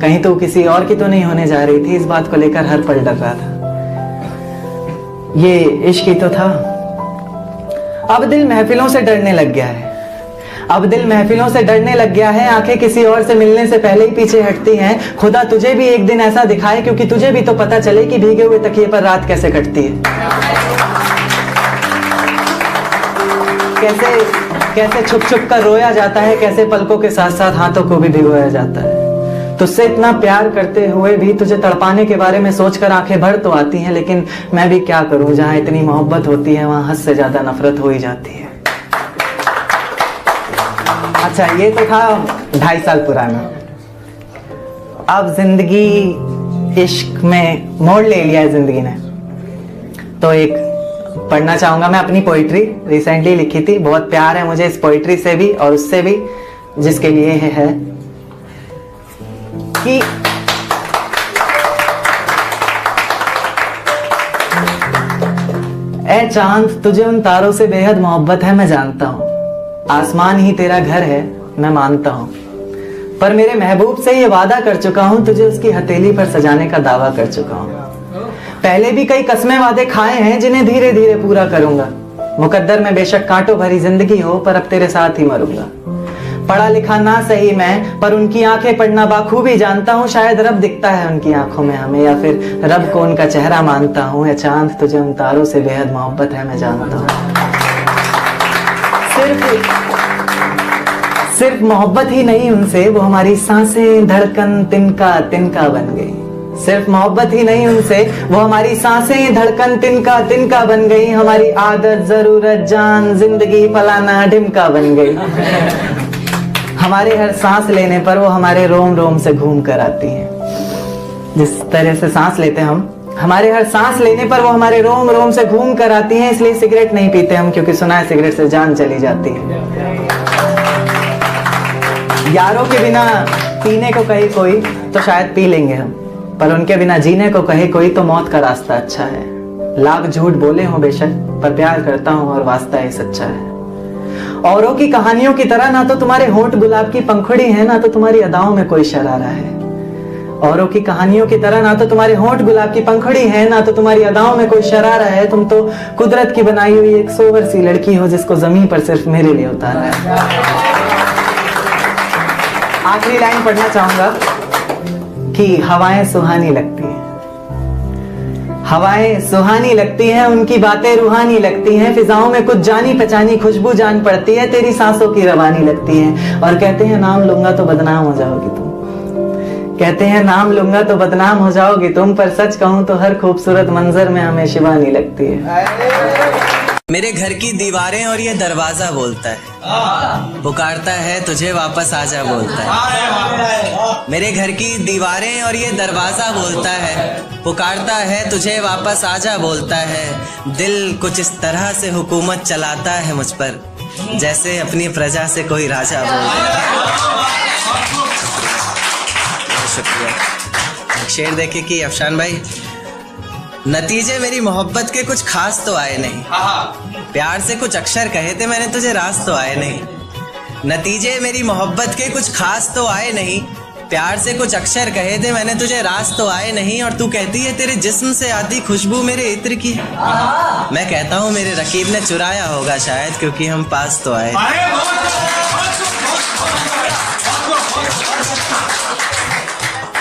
कहीं तो किसी और की तो नहीं होने जा रही थी, इस बात को लेकर हर पल डर रहा था। ये इश्क ही तो था। अब दिल महफिलों से डरने लग गया है, अब दिल महफिलों से डरने लग गया है, आंखें किसी और से मिलने से पहले ही पीछे हटती हैं। खुदा तुझे भी एक दिन ऐसा दिखाए, क्योंकि तुझे भी तो पता चले कि भीगे हुए तकिए पर रात कैसे कटती है। कैसे छुप छुप कर रोया जाता है, कैसे पलकों के साथ साथ हाथों को भी भिगोया जाता है। तुझसे इतना प्यार करते हुए भी तुझे तड़पाने के बारे में सोचकर आंखें भर तो आती हैं, लेकिन मैं भी क्या करूं, जहां इतनी मोहब्बत होती है वहां हद से ज्यादा नफरत हो ही जाती है। अच्छा, ये तो था 2.5 साल पुराना। अब जिंदगी इश्क में मोड़ ले लिया है जिंदगी ने, तो एक पढ़ना चाहूंगा मैं अपनी पोइट्री, रिसेंटली लिखी थी। बहुत प्यार है मुझे इस पोइट्री से भी और उससे भी, जिसके लिए है कि ऐ चांद तुझे उन तारों से बेहद मोहब्बत है, मैं जानता हूं, आसमान ही तेरा घर है मैं मानता हूं, पर मेरे महबूब से ये वादा कर चुका हूं, तुझे उसकी हथेली पर सजाने का दावा कर चुका हूं। पहले भी कई कसमें वादे खाए हैं जिन्हें धीरे धीरे पूरा करूंगा। मुकद्दर में बेशक कांटों भरी जिंदगी हो, पर अब तेरे साथ ही मरूंगा। पढ़ा लिखा ना सही मैं, पर उनकी आंखें पढ़ना बाखूबी जानता हूँ। शायद रब दिखता है उनकी आंखों में हमें, या फिर रब को उनका चेहरा मानता हूँ। या चांद तुझे उन तारों से बेहद मोहब्बत है मैं जानता हूँ। सिर्फ मोहब्बत ही नहीं उनसे, वो हमारी सांसें धड़कन तिनका तिनका बन गई। सिर्फ मोहब्बत ही नहीं उनसे, वो हमारी सांसें धड़कन तिनका तिनका बन गई। हमारी आदत जरूरत जान जिंदगी फलाना ढिमका बन गई। हमारे हर सांस लेने पर वो हमारे रोम रोम से घूम कर आती है। जिस तरह से सांस लेते हम, हमारे हर सांस लेने पर वो हमारे रोम रोम से घूम कर आती हैं। इसलिए सिगरेट नहीं पीते हम, क्योंकि सुना है सिगरेट से जान चली जाती है। यारों के बिना पीने को कहे कोई तो शायद पी लेंगे हम, पर उनके बिना जीने को कहे कोई तो मौत का रास्ता अच्छा है। लाख झूठ बोले हो बेशक, पर प्यार करता हूं और वास्ता ही सच्चा है। औरों की कहानियों की तरह ना तो तुम्हारे होंठ गुलाब की पंखुड़ी है, ना तो तुम्हारी अदाओं में कोई शरारा है। औरों की कहानियों की तरह ना तो तुम्हारे होंठ गुलाब की पंखुड़ी है, ना तो तुम्हारी अदाओं में कोई शरारा है। तुम तो कुदरत की बनाई हुई एक सोवर सी लड़की हो, जिसको जमीन पर सिर्फ मेरे लिए उतारा है। आखिरी लाइन पढ़ना चाहूंगा कि हवाएं सुहानी लगती हैं, हवाएं सुहानी लगती हैं, उनकी बातें रूहानी लगती हैं। फिजाओं में कुछ जानी पहचानी खुशबू जान पड़ती है, तेरी सांसों की रवानी लगती है। और कहते हैं नाम लूंगा तो बदनाम हो जाओगी तुम, कहते हैं नाम लूंगा तो बदनाम हो जाओगी तुम, पर सच कहूं तो हर खूबसूरत मंजर में हमें शिवानी लगती है। मेरे घर की दीवारें और ये दरवाजा बोलता है, पुकारता है तुझे वापस आजा बोलता है। मेरे घर की दीवारें और ये दरवाजा बोलता है, पुकारता है तुझे वापस आजा बोलता है। दिल कुछ इस तरह से हुकूमत चलाता है मुझ पर, जैसे अपनी प्रजा से कोई राजा बोलता है। शुक्रिया। शेर देखे कि अफशान भाई, नतीजे मेरी मोहब्बत के कुछ खास तो आए नहीं, प्यार से कुछ अक्षर कहे थे मैंने तुझे रास तो आए नहीं। नतीजे मेरी मोहब्बत के कुछ खास तो आए नहीं, प्यार से कुछ अक्षर कहे थे मैंने तुझे, रास तो आए नहीं, और तू कहती है तेरे जिस्म से आती खुशबू मेरे इत्र की। मैं कहता हूँ मेरे रकीब ने चुराया होगा शायद, क्योंकि हम पास तो आए।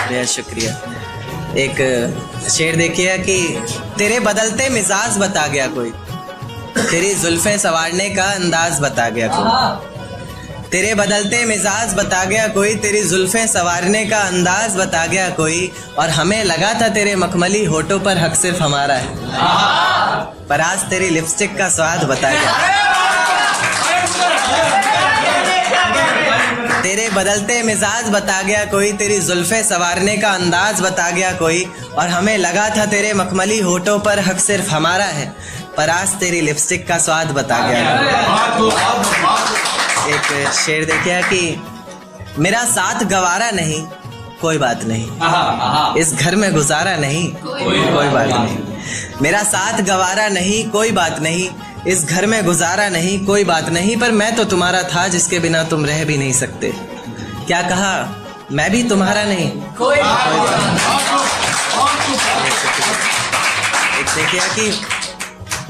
बेहद शुक्रिया। एक शेर देखिए कि तेरे बदलते मिजाज बता गया कोई, तेरी जुल्फें संवारने का अंदाज बता गया कोई। तेरे बदलते मिजाज बता गया कोई, तेरी जुल्फें संवारने का अंदाज बता गया कोई, और हमें लगा था तेरे मखमली होठों पर हक सिर्फ हमारा है, पर आज तेरी लिपस्टिक का स्वाद बता गया। तेरे बदलते मिजाज बता गया कोई, तेरी जुल्फें संवारने का अंदाज बता गया कोई, और हमें लगा था तेरे मखमली होठों पर हक सिर्फ हमारा है, पर आज तेरी लिपस्टिक का स्वाद बता गया। एक शेर देखिए कि मेरा साथ गवारा नहीं कोई बात नहीं, इस घर में गुजारा नहीं कोई बात नहीं, मेरा साथ गवारा नहीं कोई बात नहीं, इस घर में गुजारा नहीं कोई बात नहीं, पर मैं तो तुम्हारा था जिसके बिना तुम रह भी नहीं सकते। क्या कहा, मैं भी तुम्हारा नहीं कोई बात नहीं। एक देखिए कि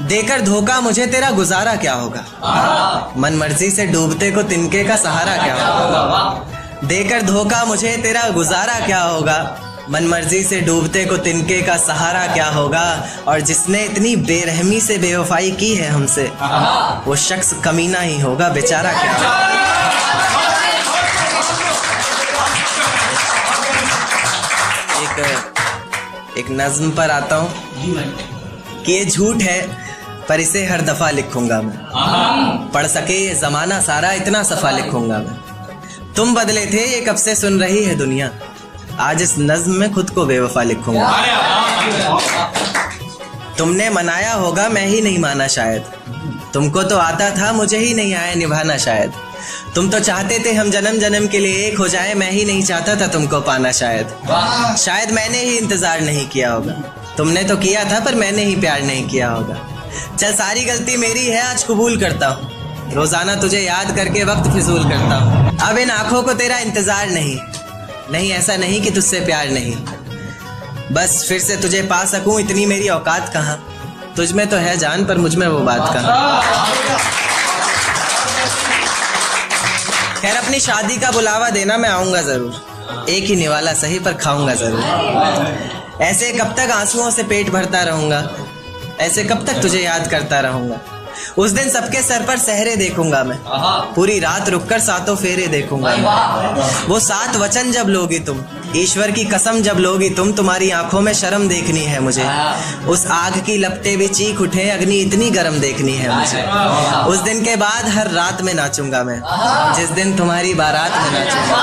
देकर धोखा मुझे तेरा गुजारा क्या होगा, मन मर्जी से डूबते को तिनके का सहारा क्या होगा। देकर धोखा मुझे तेरा गुजारा क्या होगा, मन मर्जी से डूबते को तिनके का सहारा क्या होगा, और जिसने इतनी बेरहमी से बेवफाई की है हमसे, वो शख्स कमीना ही होगा बेचारा क्या होगा। एक नज्म पर आता हूँ कि ये झूठ है पर इसे हर दफा लिखूंगा मैं, पढ़ सके ये जमाना सारा इतना सफा लिखूंगा मैं। तुम बदले थे ये कब से सुन रही है दुनिया, आज इस नज्म में खुद को बेवफा लिखूंगा। तुमने मनाया होगा मैं ही नहीं माना शायद, तुमको तो आता था मुझे ही नहीं आया निभाना शायद। तुम तो चाहते थे हम जन्म जन्म के लिए एक हो जाए, मैं ही नहीं चाहता था तुमको पाना शायद। शायद मैंने ही इंतजार नहीं किया होगा, तुमने तो किया था पर मैंने ही प्यार नहीं किया होगा। चल सारी गलती मेरी है आज कबूल करता हूँ, रोजाना तुझे याद करके वक्त फिजूल करता हूँ। अब इन आंखों को तेरा इंतजार नहीं ऐसा नहीं कि तुझसे प्यार नहीं, बस फिर से तुझे पा सकूं इतनी मेरी औकात कहाँ। तुझ में तो है जान पर मुझ में वो बात कहाँ। खैर अपनी शादी का बुलावा देना मैं आऊंगा जरूर, एक ही निवाला सही पर खाऊंगा जरूर। ऐसे कब तक आंसुओं से पेट भरता रहूंगा, ऐसे कब तक तुझे याद करता रहूंगा। उस दिन सबके सर पर सहरे देखूंगा मैं, पूरी रात रुककर सातों फेरे देखूंगा मैं। वो 7 वचन जब लोगी तुम, ईश्वर की कसम जब लोगी तुम, तुम्हारी आंखों में शर्म देखनी है मुझे। उस आग की लपटें भी चीख उठे, अग्नि इतनी गर्म देखनी है मुझे। उस दिन के बाद हर रात में नाचूंगा मैं, जिस दिन तुम्हारी बारात में नाचूंगा।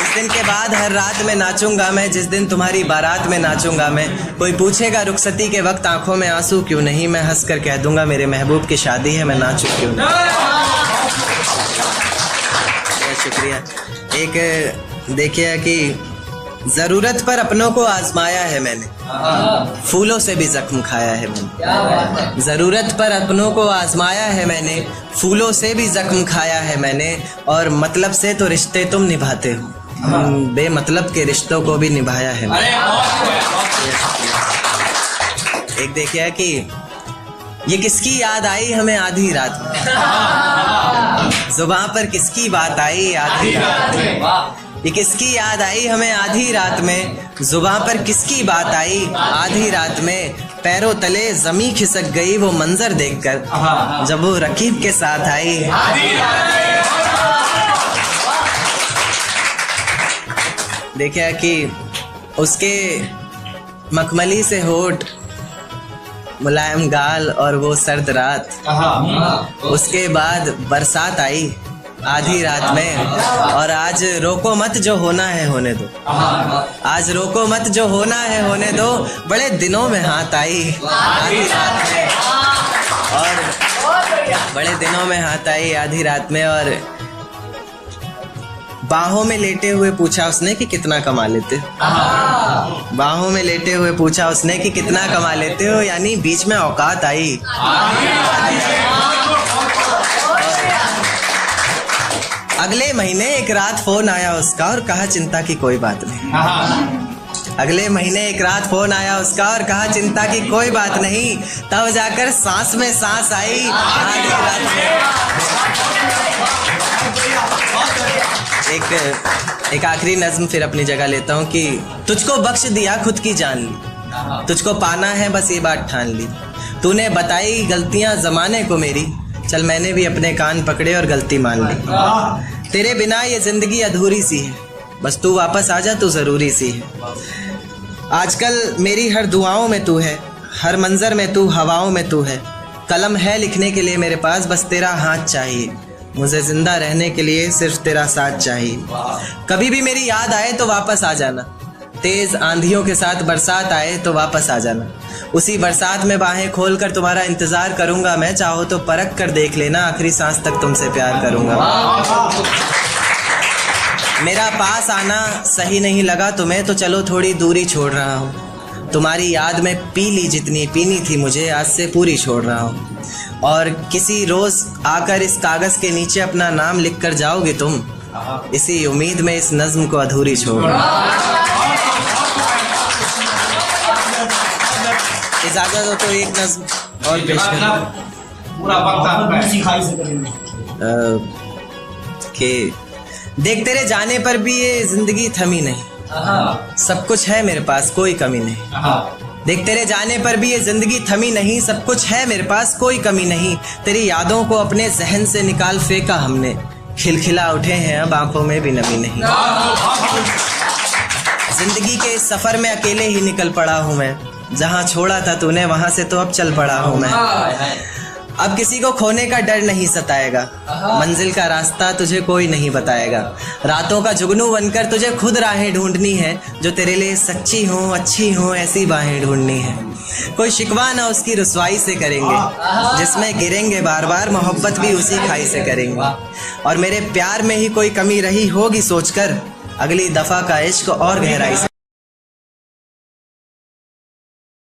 दिन के बाद हर रात में नाचूंगा मैं, जिस दिन तुम्हारी बारात में नाचूंगा मैं। कोई पूछेगा रुखसती के वक्त आंखों में आंसू क्यों नहीं, मैं हंस कर कह दूंगा मेरे महबूब की शादी है, मैं नाचूं क्यों नहीं। शुक्रिया। एक देखिए कि जरूरत पर अपनों को आजमाया है मैंने, फूलों से भी जख्म खाया है मैंने। जरूरत पर अपनों को आजमाया है मैंने, फूलों से भी जख्म खाया है मैंने। और मतलब से तो रिश्ते तुम निभाते हो, बेमतलब के रिश्तों को भी निभाया है। एक देखिए कि ये किसकी याद आई हमें आधी रात में, जुबान पर किसकी बात आई आधी रात में। ये किसकी याद आई हमें आधी रात में, जुबान पर किसकी बात आई आधी रात में। पैरों तले जमी खिसक गई वो मंजर देखकर, जब वो रकीब के साथ आई। देखिए कि उसके मखमली से होठ, मुलायम गाल और वो सर्द रात। उसके बाद बरसात आई आधी रात में, और आज रोको मत जो होना है होने दो। आज रोको मत जो होना है होने दो, बड़े दिनों में हाथ आई आधी रात में, और बड़े दिनों में हाथ आई आधी रात में। और बाहों में लेटे हुए पूछा उसने कि कितना कमा लेते हो। बाहों में लेटे हुए पूछा उसने कि कितना कमा लेते हो, यानी बीच में औकात आई। अगले महीने एक रात फोन आया उसका और कहा चिंता की कोई बात नहीं। अगले महीने एक रात फोन आया उसका और कहा चिंता की कोई बात नहीं। तब जाकर सांस में सांस आई। एक आखिरी नज्म फिर अपनी जगह लेता हूँ कि तुझको बख्श दिया खुद की जान ली, तुझको पाना है बस ये बात ठान ली। तूने बताई गलतियां जमाने को मेरी, चल मैंने भी अपने कान पकड़े और गलती मान ली। तेरे बिना ये जिंदगी अधूरी सी है, बस तू वापस आ जा, तू जरूरी सी है। आजकल मेरी हर दुआओं में तू है, हर मंजर में तू, हवाओं में तू है। कलम है लिखने के लिए मेरे पास, बस तेरा हाथ चाहिए। मुझे जिंदा रहने के लिए सिर्फ तेरा साथ चाहिए। कभी भी मेरी याद आए तो वापस आ जाना, तेज आंधियों के साथ बरसात आए तो वापस आ जाना। उसी बरसात में बाहें खोलकर तुम्हारा इंतजार करूंगा मैं, चाहो तो परख कर देख लेना, आखिरी सांस तक तुमसे प्यार करूंगा। मेरा पास आना सही नहीं लगा तुम्हें तो चलो थोड़ी दूरी छोड़ रहा हूँ। तुम्हारी याद में पी ली जितनी पीनी थी मुझे, आज से पूरी छोड़ रहा हूँ। और किसी रोज आकर इस कागज के नीचे अपना नाम लिख कर जाओगे तुम, इसी उम्मीद में इस नज्म को अधूरी छोड़। इजाजत हो तो एक नज्म और पेश कि देख तेरे जाने पर भी ये जिंदगी थमी नहीं, सब कुछ है मेरे पास कोई कमी नहीं। देख तेरे जाने पर भी ये जिंदगी थमी नहीं, सब कुछ है मेरे पास कोई कमी नहीं। तेरी यादों को अपने जहन से निकाल फेंका हमने, खिलखिला उठे हैं अब आंखों में भी नमी नहीं। जिंदगी के इस सफर में अकेले ही निकल पड़ा हूँ मैं, जहाँ छोड़ा था तूने वहां से तो अब चल पड़ा हूँ मैं। अब किसी को खोने का डर नहीं सताएगा, मंजिल का रास्ता तुझे कोई नहीं बताएगा। रातों का जुगनू बनकर तुझे खुद राहें ढूंढनी है, जो तेरे लिए सच्ची हो अच्छी हो ऐसी बाहें ढूंढनी है। कोई शिकवा ना उसकी रुसवाई से करेंगे, जिसमें गिरेंगे बार बार मोहब्बत भी उसी खाई से करेंगे। और मेरे प्यार में ही कोई कमी रही होगी सोचकर, अगली दफा का इश्क और गहराई से